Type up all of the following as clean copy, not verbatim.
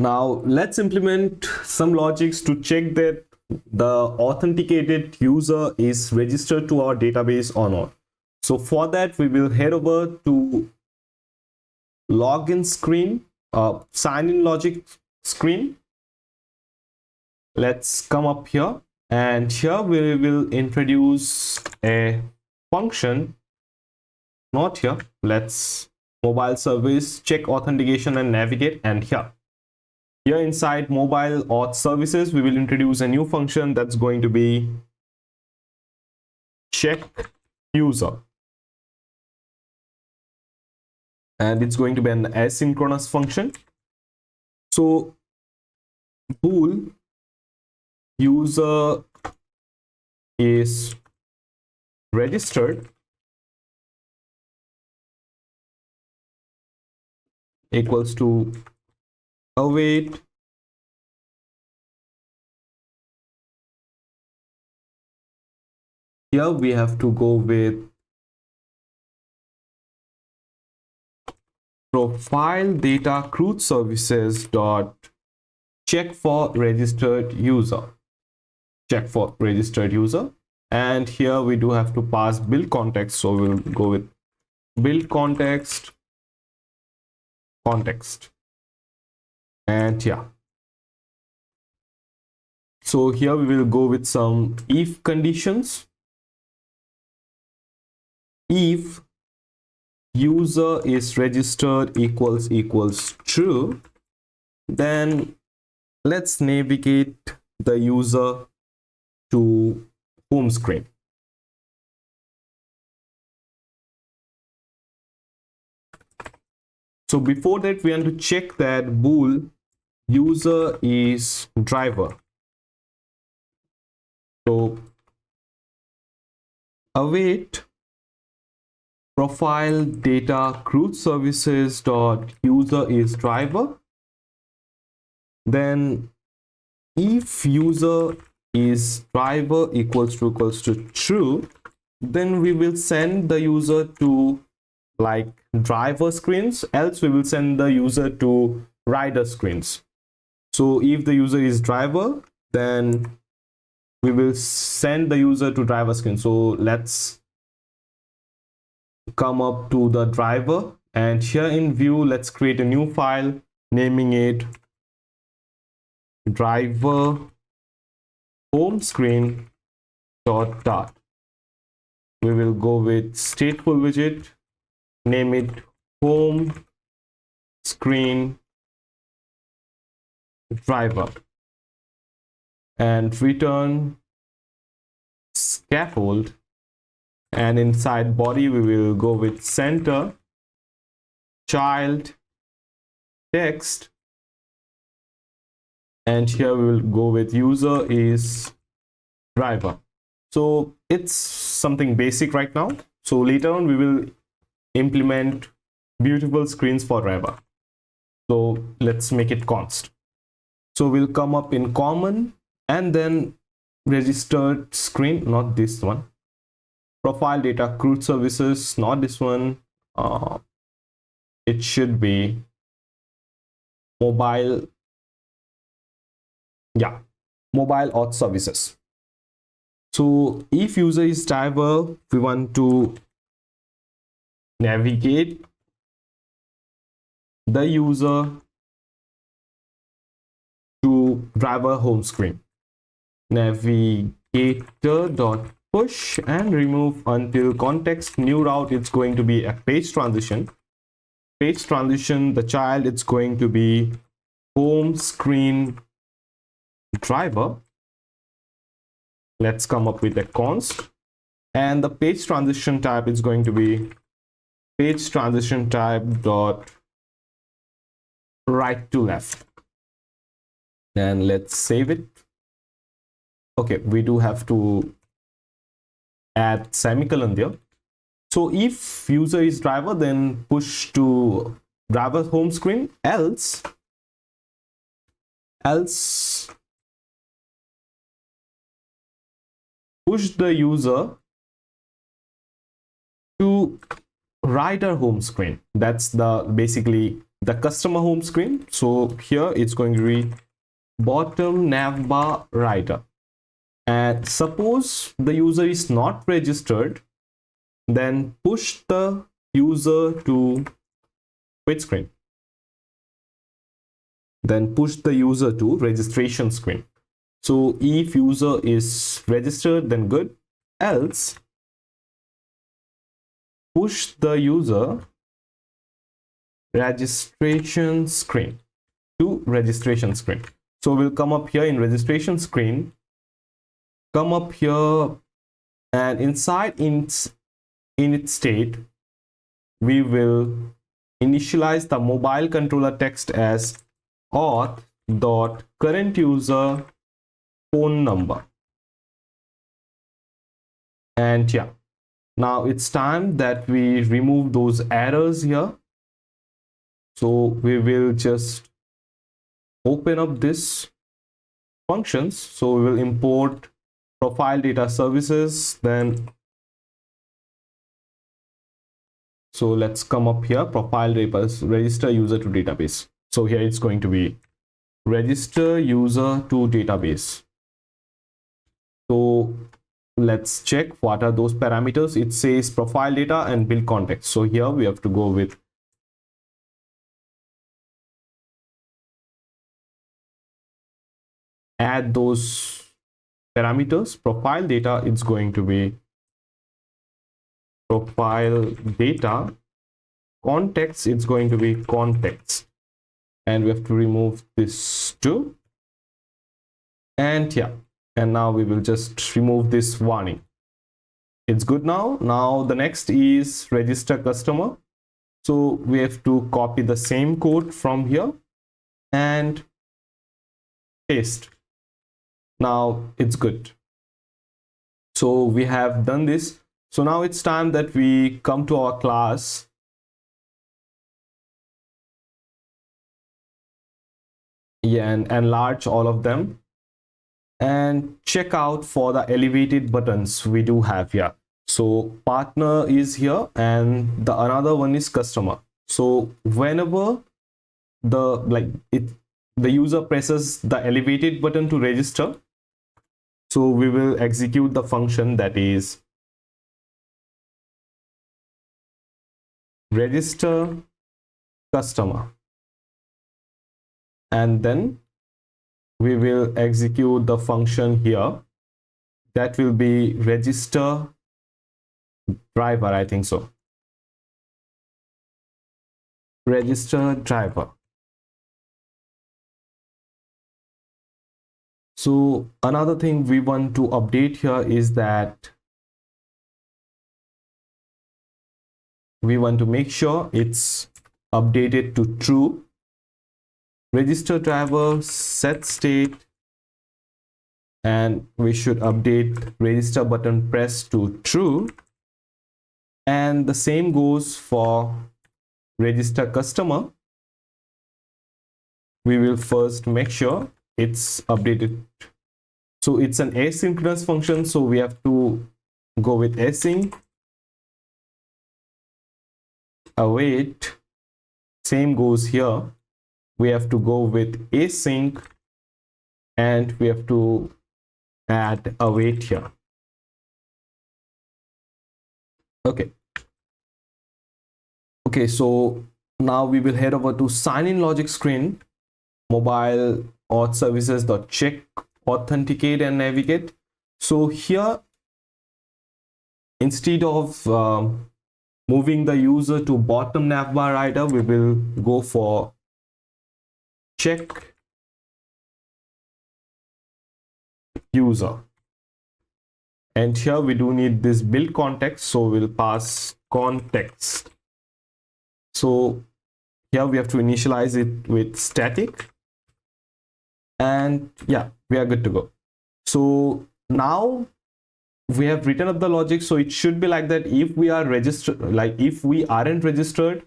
Now let's implement some logics to check that the authenticated user is registered to our database or not. So for that, we will head over to login screen, sign in logic screen. Let's come up here, and here we will introduce a function. Not here. Let's mobile service, check authentication and navigate, and here inside mobile auth services, we will introduce a new function that's going to be check user, and it's going to be an asynchronous function. So bool user is registered equals to await here we have to go with profile data CRUD services dot check for registered user, and here we do have to pass build context, so we'll go with build context, and so here we will go with some if conditions. If user is registered equals true, then let's navigate the user to home screen. So before that, we want to check that bool user is driver. So await profile data CRUD services dot user is driver. Then if user is driver equals to true, then we will send the user to like driver screens, else we will send the user to rider screens. So if the user is driver, then we will send the user to driver screen. So let's come up to the driver, and here in view, let's create a new file, naming it driver home screen dot. We will go with stateful widget, name it home screen driver, and return scaffold, and inside body we will go with center child text, and here we will go with user is driver. So it's something basic right now, so later on we will implement beautiful screens for driver. So let's make it const. So we'll come up in common and then registered screen, not this one, profile data CRUD services, not this one, it should be mobile auth services. So if user is driver, we want to navigate the user to driver home screen, navigator dot push, and remove until context new route. It's going to be a page transition, the child, it's going to be home screen driver. Let's come up with a const, and the page transition type is going to be page transition type dot right to left, and let's save it. Okay, we do have to add semicolon there. So if user is driver, then push to driver home screen, else push the user to rider home screen. That's the basically the customer home screen. So here it's going to be bottom navbar rider, and suppose the user is not registered, then push the user to quit screen, then push the user to registration screen. So if user is registered, then good, else push the user registration screen to registration screen. So we'll come up here in registration screen, come up here, and inside in its state we will initialize the mobile controller text as auth.current user phone number. And yeah, now it's time that we remove those errors here. So we will just open up this functions. So we will import profile data services, then so let's come up here, profile data register user to database. So here it's going to be register user to database. So let's check what are those parameters. It says profile data and build context. So here we have to go with add those parameters. Profile data, it's going to be profile data. Context, it's going to be context, and we have to remove this too. And yeah, and now we will just remove this warning. It's good now. Now the next is register customer. So we have to copy the same code from here and paste. Now it's good. So we have done this. So now it's time that we come to our class and enlarge all of them and check out for the elevated buttons we do have here. So partner is here and the another one is customer. So whenever the user presses the elevated button to register, so we will execute the function that is register customer, and then we will execute the function here that will be register driver, I think so, register driver. So another thing we want to update here is that we want to make sure it's updated to true. Register driver set state, and we should update register button press to true, and the same goes for register customer. We will first make sure it's updated. So it's an asynchronous function, so we have to go with async await. Same goes here, we have to go with async and we have to add await here. Okay, so now we will head over to sign in logic screen, mobile auth services.check authenticate and navigate. So here, instead of moving the user to bottom navbar rider, we will go for check user, and here we do need this build context, so we'll pass context. So here we have to initialize it with static, and yeah, we are good to go. So now we have written up the logic, so it should be like that. If we are registered, like if we aren't registered,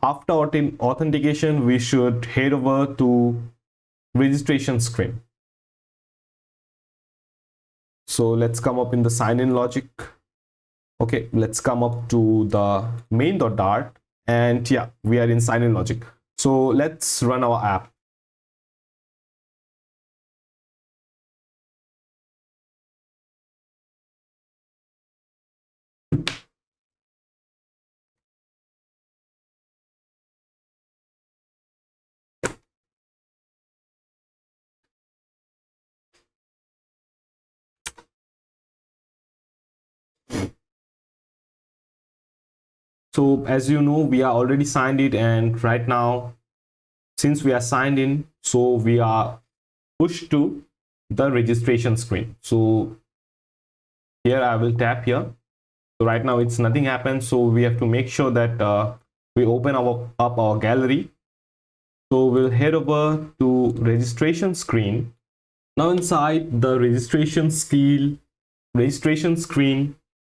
after authentication we should head over to registration screen. So let's come up in the sign in logic. Okay, let's come up to the main.dart, and yeah, we are in sign in logic. So let's run our app. So as you know, we are already signed in, and right now, since we are signed in, so we are pushed to the registration screen. So here I will tap here. So right now it's nothing happened. So we have to make sure that we open up our gallery. So we'll head over to registration screen. Now inside the registration screen,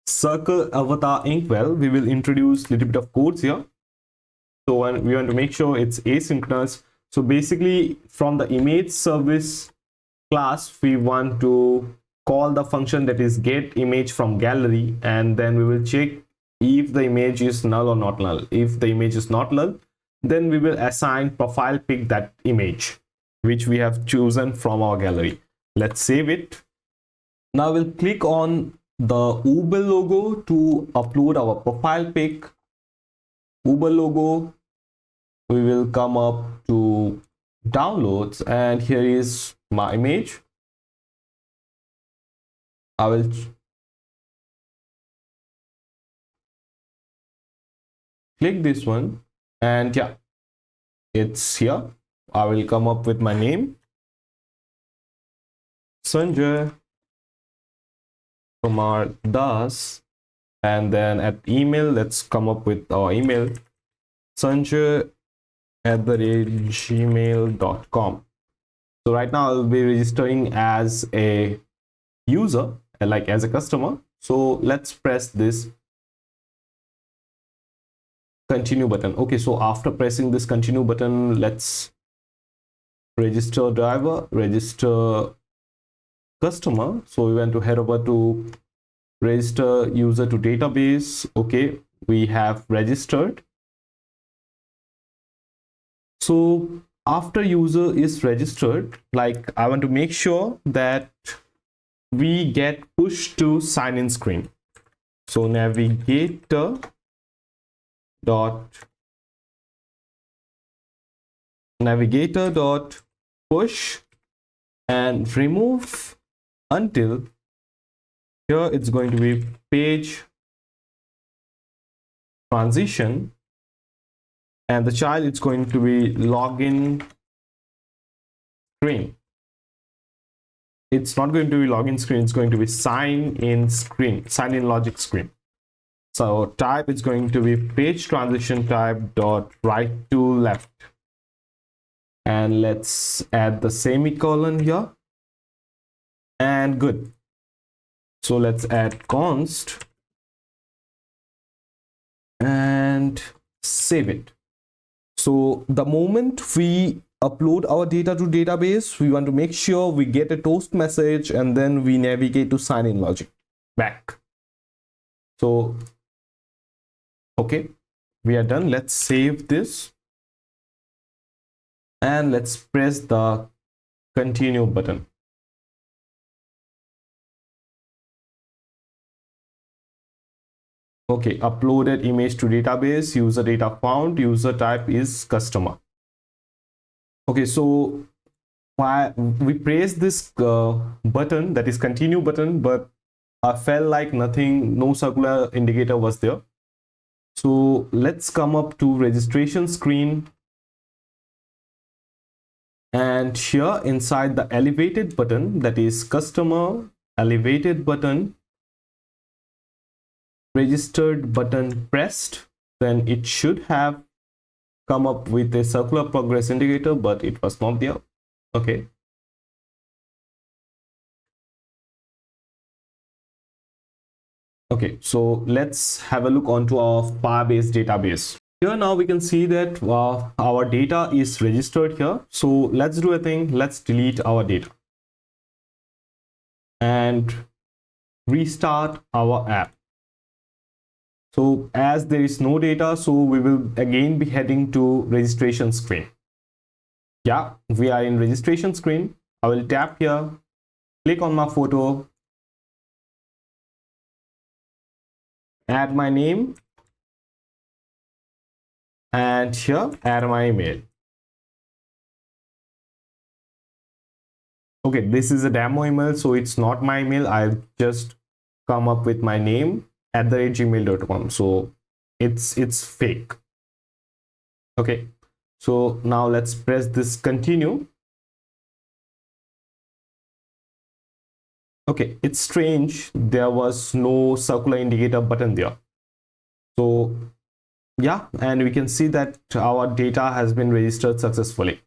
circle avatar inkwell, we will introduce a little bit of codes here. So we want to make sure it's asynchronous. So basically from the image service class, we want to call the function that is get image from gallery, and then we will check if the image is null or not null. If the image is not null, then we will assign profile pic that image which we have chosen from our gallery. Let's save it. Now we'll click on the Uber logo to upload our profile pic. Uber logo, we will come up to downloads, and here is my image. I will click this one, and yeah, it's here. I will come up with my name, Sanjay Kumar Das, and then at email, let's come up with our email, sanjay@gmail.com. So right now I'll be registering as a user, like as a customer. So let's press this continue button. Okay, so after pressing this continue button, let's register driver, register customer. So we want to head over to register user to database. Okay, we have registered. So after user is registered, like I want to make sure that we get pushed to sign in screen. So navigator dot push and remove until here it's going to be page transition, and the child is going to be login screen. It's not going to be login screen, it's going to be sign in logic screen. So type is going to be page transition type dot right to left, and let's add the semicolon here, and good. So let's add const and save it. So the moment we upload our data to database, we want to make sure we get a toast message, and then we navigate to sign in logic back. So okay, we are done. Let's save this, and let's press the continue button. Okay, uploaded image to database, user data found, user type is customer. Okay, so why we press this button, that is continue button, but I felt like nothing, no circular indicator was there. So let's come up to registration screen, and here inside the elevated button, that is customer elevated button, registered button pressed, then it should have come up with a circular progress indicator, but it was not there. Okay, okay, so let's have a look onto our Firebase database. Here now we can see that our data is registered here. So let's do a thing, let's delete our data and restart our app. So as there is no data, so we will again be heading to registration screen. Yeah, we are in registration screen. I will tap here, click on my photo, add my name, and here add my email. Okay, this is a demo email, so it's not my email. I've just come up with my name @gmail.com, so it's fake. Okay, so now let's press this continue. Okay, it's strange, there was no circular indicator button there. So yeah, and we can see that our data has been registered successfully.